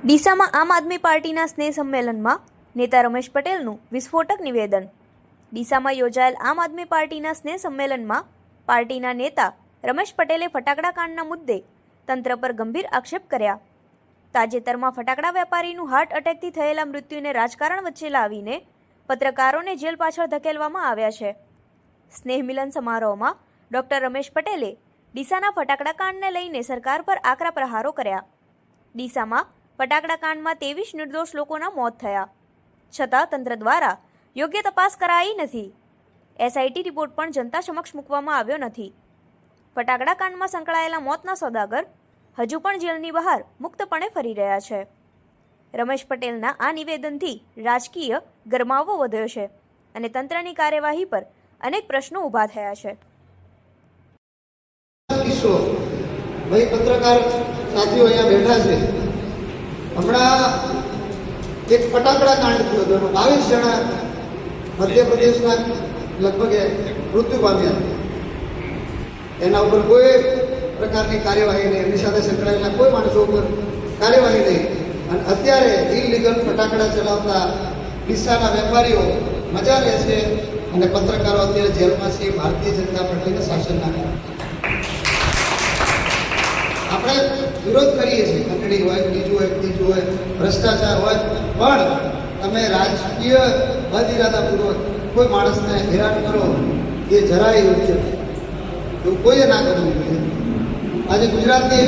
ડીસામાં આમ આદમી પાર્ટીના સ્નેહ સંમેલનમાં નેતા રમેશ પટેલનું વિસ્ફોટક નિવેદન। ડીસામાં યોજાયેલ આમ આદમી પાર્ટીના સ્નેહ સંમેલનમાં પાર્ટીના નેતા રમેશ પટેલે ફટાકડા કાંડના મુદ્દે તંત્ર પર ગંભીર આક્ષેપ કર્યા। તાજેતરમાં ફટાકડા વેપારીનું હાર્ટ એટેકથી થયેલા મૃત્યુને રાજકારણ વચ્ચે લાવીને પત્રકારોને જેલ પાછળ ધકેલવામાં આવ્યા છે। સ્નેહ મિલન સમારોહમાં ડોક્ટર રમેશ પટેલે ડીસાના ફટાકડા કાંડને લઈને સરકાર પર આકરા પ્રહારો કર્યા। ડીસામાં ફટાકડા કાંડમાં 23 નિર્દોષ લોકોના મોત થયા, છતાં તંત્ર દ્વારા યોગ્ય તપાસ કરાઈ નથી। એસઆઈટી રિપોર્ટ પણ જનતા સમક્ષ મૂકવામાં આવ્યો નથી। ફટાકડા કાંડમાં સંકળાયેલા મોતના સોદાગર હજુ પણ જેલની બહાર મુક્તપણે ફરી રહ્યા છે। રમેશ પટેલના આ નિવેદનથી રાજકીય ગરમાવો વધ્યો છે અને તંત્રની કાર્યવાહી પર અનેક પ્રશ્નો ઊભા થયા છે। ભાઈ પત્રકાર સાથીઓ અહીંયા બેઠા છે, હમણાં એક ફટાકડા કાંડ થયો હતો, 22 જણા મધ્યપ્રદેશના લગભગ મૃત્યુ પામ્યા। એના ઉપર કોઈ પ્રકારની કાર્યવાહી નહીં, એમની સાથે સંકળાયેલા કોઈ માણસો ઉપર કાર્યવાહી નહીં, અને અત્યારે ઇલીગલ ફટાકડા ચલાવતા ડીસાના વેપારીઓ મજા લે છે અને પત્રકારો અત્યારે જેલમાં છે ભારતીય જનતા પાર્ટીના શાસનના કારણે। આપણે વિરોધ કરીએ છીએ, ખંડણી હોય, બીજું હોય, ત્રીજું હોય, ભ્રષ્ટાચાર હોય, પણ તમે રાજકીય બદઇરાદાપૂર્વક કોઈ માણસને હેરાન કરો એ જરાય યોગ્ય એવું કોઈએ ના કરવું જોઈએ। આજે ગુજરાતની